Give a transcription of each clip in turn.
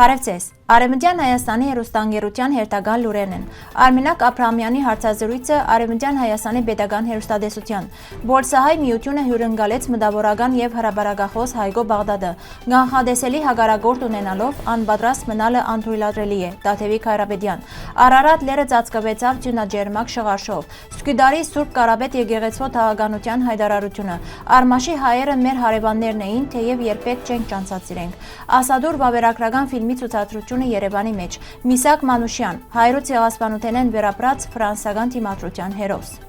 Բարևձեզ, Արևմտյան Հայաստանի հեռուստաընկերության հերթական լուրերն են։ Արմենակ Աբրահամյանի հարցազրույցը Արևմտյան Հայաստանի պետական հեռուստատեսության։ Բոլսահայ միությունը հյուրընկալեց մտավորական եւ հրաբարակախոս Հայգո Բաղդադը։ Գանխադեսելի հագարագործ ունենալով անպատրաստ մնալը անթույլատրելի է։ Դաթևիկ Հայրապետյան։ Արարատ լերը ծածկվեցավ ձյունաջերմակ շղարշով։ Սկյուդարի Սուրբ Կարապետ եկեղեցու թաղականության հայտարարությունը։ Արմաշի հայերը մեր հարևաններն էին, թեև երբեք չենք ճանաչած իրենք։ Ասադուր վավերագրական ֆիլմի ցուցադրությունը Երևանի մեջ։ Միսակ Մանուշյան, հայրու ցեղասպանութենեն վերապրած ֆրանսիական թիմադրության հերոս։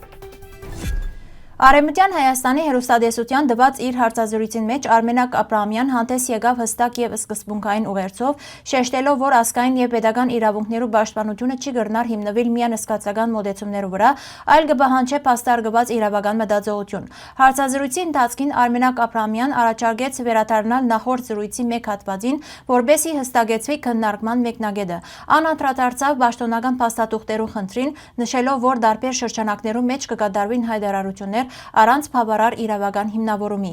Արևմտյան Հայաստանի հեռուստատեսության տված իր հարցազրույցին մեջ Արմենակ Աբրահամյան հանդես եկավ հստակ եւ սկզբունքային ուղերձով, շեշտելով, որ ազգային եւ պետական իրավունքներու պաշտպանությունը չի կրնար հիմնվել միայն սկացական մոտեցումներու վրա, այլ կբահանջե փաստարկված իրավական մտածողություն։ Հարցազրույցի ընթացքին Արմենակ Աբրահամյան առաջարկեց վերադառնալ նախորդ զրույցի մեկ հատվածին, որբեսի հստակեցվի քննարկման մեկնագետը։ Անընդհատ պաշտոնական փաստաթուղթերու խնդրին, նշելով, որ դարբեր շրջանակներու մեջ կկատարվին հայտարարություններ առանց բավարար իրավական հիմնավորումի։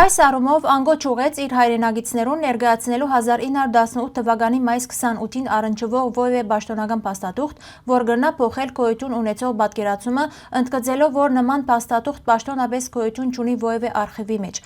Այս առումով անգոչ ուղեց իր հայրենագիցներուն ներկայացնելու 1918 թվականի մայիս 28-ին առնչվող որևէ պաշտոնական փաստաթուղթ, որ կրնա փոխել գոյություն ունեցող պատկերացումը, ընդգծելով, որ նման փաստաթուղթ պաշտոնապես գոյություն չունի որևէ արխիվի մեջ։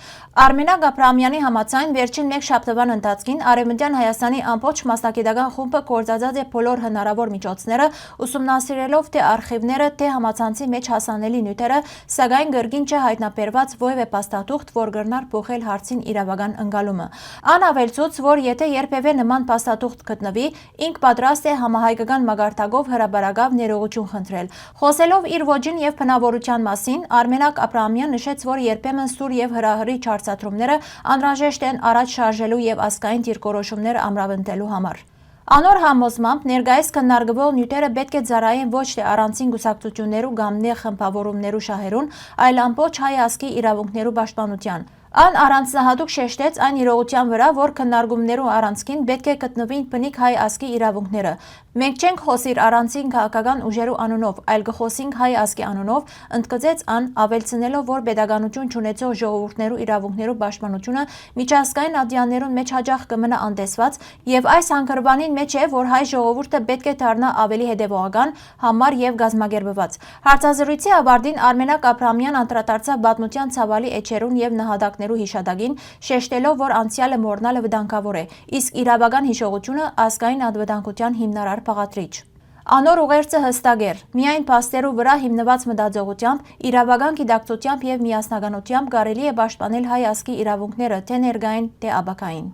Արմենակ Աբրահամյանի համաձայն վերջին մեկ շաբթվան ընթացքին Արևմտյան Հայաստանի ամբողջ մասնակիտական խումբը կործածած է բոլոր հնարավոր միջոցները, ուսումնասիրելով թե արխիվները, թե համացանցի մեջ հասանելի նյութերը, սակայն գրգին չէ հայտնաբերված որևէ փաստաթուղթ, որ կրնար փոխել հարցին իրավական ընկալումը։ Անավելցուց, որ եթե երբևէ նման փաստաթուղթ գտնվի, ինք պատրաստ է համահայկական մագարտակով հրաբարակավ ներողություն խնդրել։ Խոսելով իր ոճին եւ բնավորության մասին, Արմենակ Աբրահամյան նշեց, որ երբեմն սուր եւ հրահրիչ հարցադրումները անհրաժեշտ են առաջ շարժելու եւ ազգային դիրքորոշումներ ամրապնդելու համար։ Անոր համոզմամբ ներկայիս քննարկվող նյութերը պետք է ծառայեն ոչ թե առանցին կուսակցություններու կամ նեղ խմբավորումներու շահերուն, այլ ամբողջ հայ ազգի իրավունքներու պաշտպանության։ Ան առանձնահատուկ շեշտեց այն իրողության վրա, որ քննարկումներու առանցքին պետք է գտնվին բնիկ հայ ազգի իրավունքները։ Մենք չենք խոսիր առանցին քաղաքական ուժերու անունով, այլ կխոսենք հայ ազգի անունով, ընդգծեց ան, ավելցնելով, որ պետականություն չունեցող ժողովուրդներու իրավունքներու պաշտպանությունը միջազգային ատյաններուն մեջ հաջող կմնա անտեսված, եւ այս հանգրվանին մեջ է, որ հայ ժողովուրդը պետք է դառնա ավելի հետեւողական, համառ եւ գազմագերբված։ Հարցազրույցի ավարտին Արմենակ Աբրահամյան անդրադարձավ պատմության ցավալի էջերուն եւ նահատակներու հիշադակին, շեշտելով, որ անցյալը մոռնալը վտանգավոր է, իսկ իրավական հիշողությունը ազգային անվտանգության հիմնարար բաղադրիչ։ Անոր ուղերձը հստակ էր, միայն փաստերու վրա հիմնված մտածողությամբ, իրավական գիտակցությամբ եւ միասնականությամբ կարելի է պաշտպանել հայ ազգի իրավունքները, թե ներկային, թե ապագային։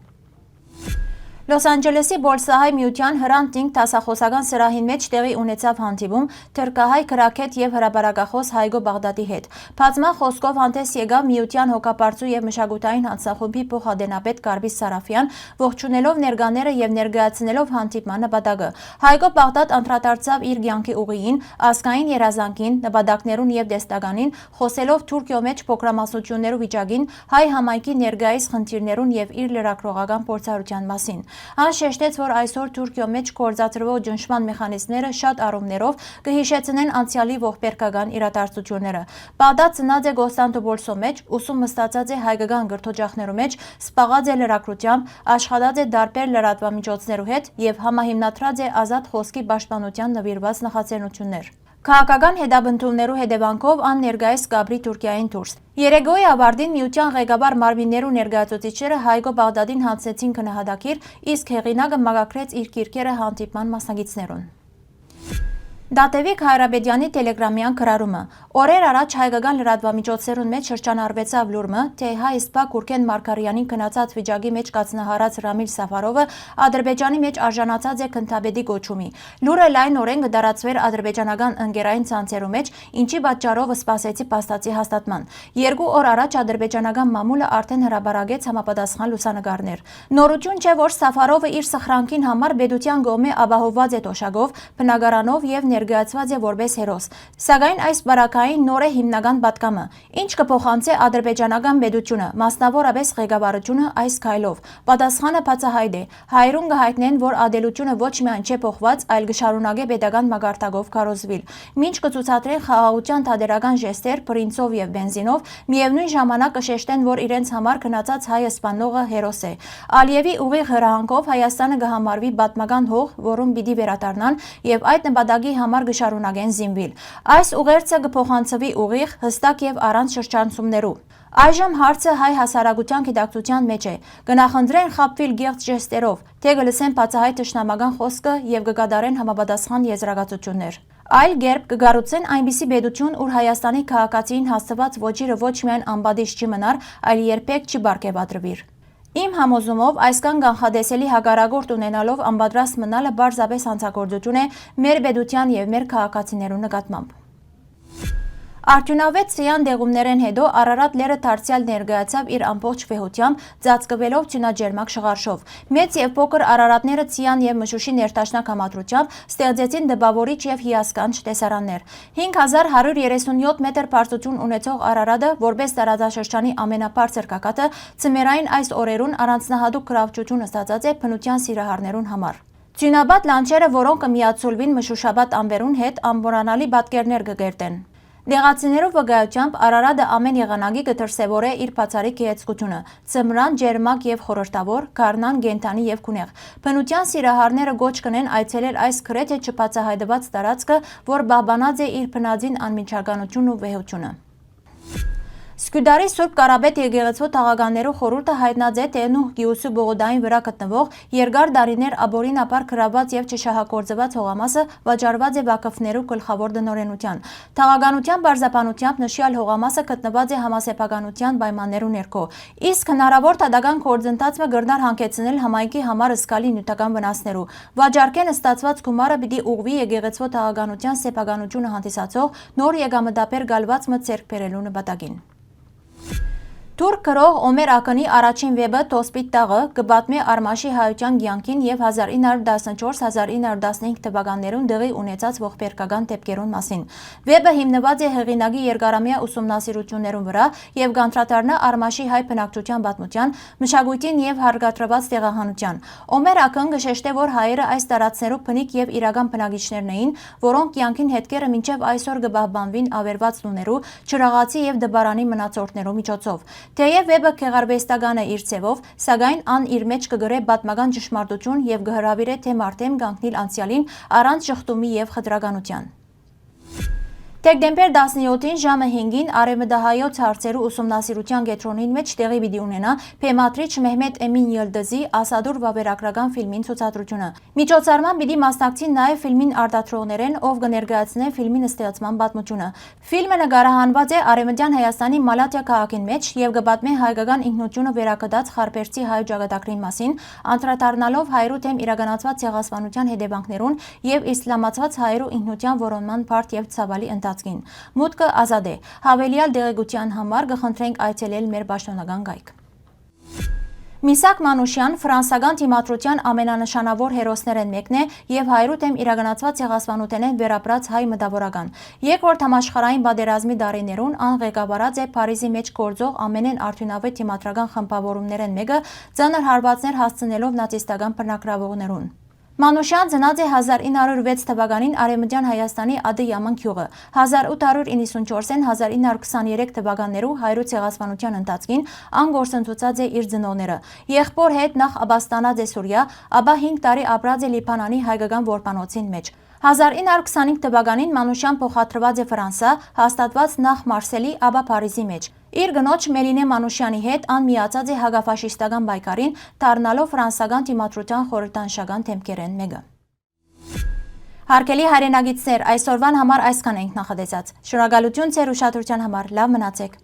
Լոս Անջելեսի Բոլսահայ միության հրանտինգ դասախոսական սրահին մեջ տեղի ունեցավ հանդիպում թրքահայ գրագետ եւ հրաբարակախոս Հայգո Բաղդադի հետ։ Բացման խոսքով հանդես եկավ միության հոգապարծու եւ մշակութային հանձնախումբի փոխադենապետ Կարբիս Սարաֆյան, ողջունելով ներկաները եւ ներկայացնելով հանդիպման նպատակը։ Հայգո Բաղդադ անդրադարձավ իր կյանքի ուղիին, ազգային երազանքին, նպատակներուն եւ դեստականին, խոսելով Թուրքիո մեջ փոքրամասնություններու վիճակին, հայ համայնքի ներկայիս խնդիրներուն եւ իր լրագրողական փորձառության մասին։ Ան շեշտեց, որ այսօր Թուրքիո մեջ գործադրվող ճնշման մեխանիզմները շատ առումներով կհիշեցնեն անցյալի ողբերգական իրադարձությունները։ Բաղդադ ծնած է Կոստանդնուպոլսո մեջ, ուսում մստացած է հայկական գրթօջախներու մեջ, սպաղած է լրագրությամբ, աշխատած է դարբեր լրատվամիջոցներու հետ եւ համահիմնադրած է ազատ խոսքի պաշտպանության նվիրված նախաձեռնություններ։ Քաղաքական հետապնդումներու հետևանքով ան ներկայիս կաբրի Թուրքիային դուրս։ Երեգոյի ավարտին միության ղեկավար մարմիններու ներկայացուցիչները Հայգո Բաղդադին հանձնեցին քննադատիր, իսկ հեղինակը մագակրեց իր գիրքերը հանդիպման մասնակիցներուն։ Դաթևիկ Հայրապետյանի տելեգրամյան գրառումը։ Օրեր առաջ հայկական լրատվամիջոցներուն մեջ շրջանառվեցավ լուրը, թե հայ սպա Գուրգեն Մարգարյանին քննածած վիճակի մեջ կազմահարած Ռամիլ Սաֆարովը Ադրբեջանի մեջ արժանացած է քննադատի կոչումի։ Լուրը լայնորեն կդարածվեր ադրբեջանական ընկերային ցանցերու մեջ, ինչի պատճառով սպասեցի փաստացի հաստատման։ 2 օր առաջ ադրբեջանական մամուլը արդեն հրաբարակեց համապատասխան լուսանկարներ։ Նորություն չէ, որ Սաֆարովը իր սխրանքին համար պետության կողմէ ապահովված է տոշակով, բնակարանով եւ ներկայացված է որպես հերոս, սակայն այս բարակային նոր է հիմնական պատկամը, ինչ կփոխանցի ադրբեջանական պետությունը, մասնավորապես ղեկավարությունը այս քայլով։ Պատասխանը բացահայտ է։ Հայերուն կհայտնեն, որ ադելությունը ոչ միայն չէ փոխված, այլ կշարունակե պետական մակարդակով քարոզվել։ Մինչ կցուցադրեն խաղաղության թատերական ժեստեր բրինցով եւ բենզինով, միևնույն ժամանակ կշեշտեն, որ իրենց համար գնացած հայ սպանողը հերոս է։ Ալիևի ուղիղ հրահանգով Հայաստանը կհամարվի պատմական հող, որում պիտի վերադառնան եւ այդ նպատակի համար կշարունակեն զինվել։ Այս ուղերձը կփոխանցվի ուղիղ, հստակ եւ առանց շրջանցումներու։ Այժմ հարցը հայ հասարակության գիտակցության մեջ է։ Կնախընտրեն խաբվել գեղձ ժեստերով, թե կլսեն բացահայտ թշնամական խոսքը եւ կկատարեն համապատասխան եզրակացություններ։ Այլ կերպ կգառուցեն այնպիսի պետություն, ուր Հայաստանի քաղաքացիին հաստված ոչիրը ոչ միայն անպատիժ չի մնար, այլ երբեք չի բարգեւատրվիր։ Իմ համոզումով այսքան կանխադեսելի հակառակորդ ունենալով անպատրաստ մնալը պարզապես հանցագործություն է մեր պետության եւ մեր քաղաքացիներու նկատմամբ։ Արդյունավետ սյան դեղումներեն հետո Արարատ լերը դարձյալ ներկայացավ իր ամբողջ վեհությամբ, ծածկվելով ձյունաջերմակ շղարշով։ Մեծ եւ փոքր Արարատները Ցիան եւ Մշուշի ներդաշնակ համադրությամբ ստեղծեցին դպավորիչ եւ հիասքանչ տեսարաններ։ 5137 մետր բարձրություն ունեցող Արարատը, որպես տարածաշրջանի ամենաբարձր գագաթը, ցմերային այս օրերուն առանձնահատուկ գրավչություն ստացած է բնության սիրահարներուն համար։ Ձյունաբադ լանջերը, որոնք կմիացուլվին Մշուշաբադ ամբերուն հետ, անմոռանալի պատկերներ կգերտեն։ Դեղացիներով վկայությամբ Արարատը ամեն եղանակի կդրսևորե իր բացառիկ գեղեցկությունը, ծմրան, ջերմակ եւ խորհրդավոր, գառնան, գենթանի եւ գունեղ։ Բնության սիրահարները գոչ կնեն այցելել այս գրեթե չբացահայտված տարածքը, որ պահպանած է իր բնածին անմիջականությունն ու վեհությունը։ Սկյուդարի Սուրբ Կարապետ եկեղեցու թաղականներու խորհուրդը հայտնած է Տերնուհ Գյուսու բողոդային վրա գտնվող երկար դարիներ աբորինապար գրաված եւ չշահագործված հողամասը վաճառված է վակֆներու գլխավոր դնորենության։ Թաղականության բարձրապանությամբ նշյալ հողամասը գտնված է համասեփականության պայմաններու ներքո։ Իսկ հնարավոր թադական գործընթացը կգրնար հանգեցնել համայնքի համար զգալի նյութական վնասներու։ Վաճառքեն ստացված գումարը պիտի ուղղվի եկեղեցու թաղականության սեփականությունը հանդիսացող նոր եկամտաբեր գալված մը ձեռք բերելու նպատակին։ Թուրք գրող Օմեր Ակնի առաջին վեբը Տոսպիտ տաղը կպատմի Արմաշի հայության կյանքին եւ 1914-1915 թվականներուն դեղի ունեցած ողբերգական դեպքերուն մասին։ Վեբը հիմնված է հեղինակի երկարամյա ուսումնասիրություններուն վրա եւ կանտրատարնա Արմաշի հայ բնակչության պատմության, մշակույթին եւ հարգադրված տեղահանության։ Օմեր Ակն կշեշտե, որ հայերը այս տարածքներու բնիկ եւ իրական բնակիչներն էին, որոնք կյանքին հետքերը մինչեւ այսօր կպահպանվին ավերված լուներու, չրաղացի եւ դբարանի մնացորդներու միջոցով։ Թեև վեբը քեղարվեստական է իր ցևով, սակայն ան իր մեջ կգրե պատմական ճշմարտություն եւ կհրավիրե թե մարդեմ կանգնել անցյալին առանց շղթումի եւ խտրականության։ Դեկտեմբեր 17-ին ժամը 5-ին Արևմտահայոց հարցերու ուսումնասիրության կենտրոնին մեջ տեղի պիտի ունենա Փեմատրիչ Մեհմեդ Էմին Յիլդզի Ասադուր վավերագրական ֆիլմին ցուցադրությունը։ Միջոցառման պիտի մասնակցի նաև ֆիլմին արտադրողներեն, ով կներկայացնե ֆիլմին ստեղծման պատմությունը։ Ֆիլմը նկարահանված է Արևմտյան Հայաստանի Մալաթիա քաղաքին մեջ եւ կպատմի հայկական ինքնությունը վերակդած Խարպերցի հայ ճակատագրի մասին, անդրադառնալով հայերու դեմ իրականացված ցեղասպանության հետևանքներուն եւ իսլամացված հայերու ինքնության որոնման բարդ եւ ցավալի Մուտքը ազատ է։ Հավելյալ դեղեցության համար կխնդրենք այցելել մեր պաշտոնական կայք։ Միսակ Մանուշյան ֆրանսական թիմադրության ամենանշանավոր հերոսներեն մեկն է եւ հայերու դեմ իրականացված ցեղասպանութենեն վերապրած հայ մտավորական։ Երկրորդ համաշխարհային պատերազմի դարիներուն ան ղեկավարած է Փարիզի մեջ գործող ամենեն արդյունավետ թիմադրական խմբավորումներեն մեկը, ծանր հարվածներ հասցնելով նացիստական բռնակրավողներուն։ Մանուշյան ծնած է 1906 թվականին Արևմտյան Հայաստանի Ադյաման գյուղը, 1894-ին 1923 թվականներու հայերու ցեղասպանության ընթացքին ան գործընթացած է իր ծնողները։ Եղբոր հետ նախ ապաստանած է Սուրիա, ապա 5 տարի ապրած է Լիբանանի հայկական որբանոցին մեջ։ 1925 թվականին Մանուշյան փոխադրված է Ֆրանսա, հաստատված նախ Մարսելի, ապա Փարիզի մեջ։ Իր գնոջ Մելինե Մանուշյանի հետ ան միացած է հակաֆաշիստական պայքարին, դառնալով ֆրանսական թիմադրության խորհրդանշական դեմքերեն մեկը։ Հարգելի հայրենագիտներ, այսօրվան համար այսքան ենք նախատեսած։ Շնորհակալություն ձեր ուշադրության համար, լավ մնացեք։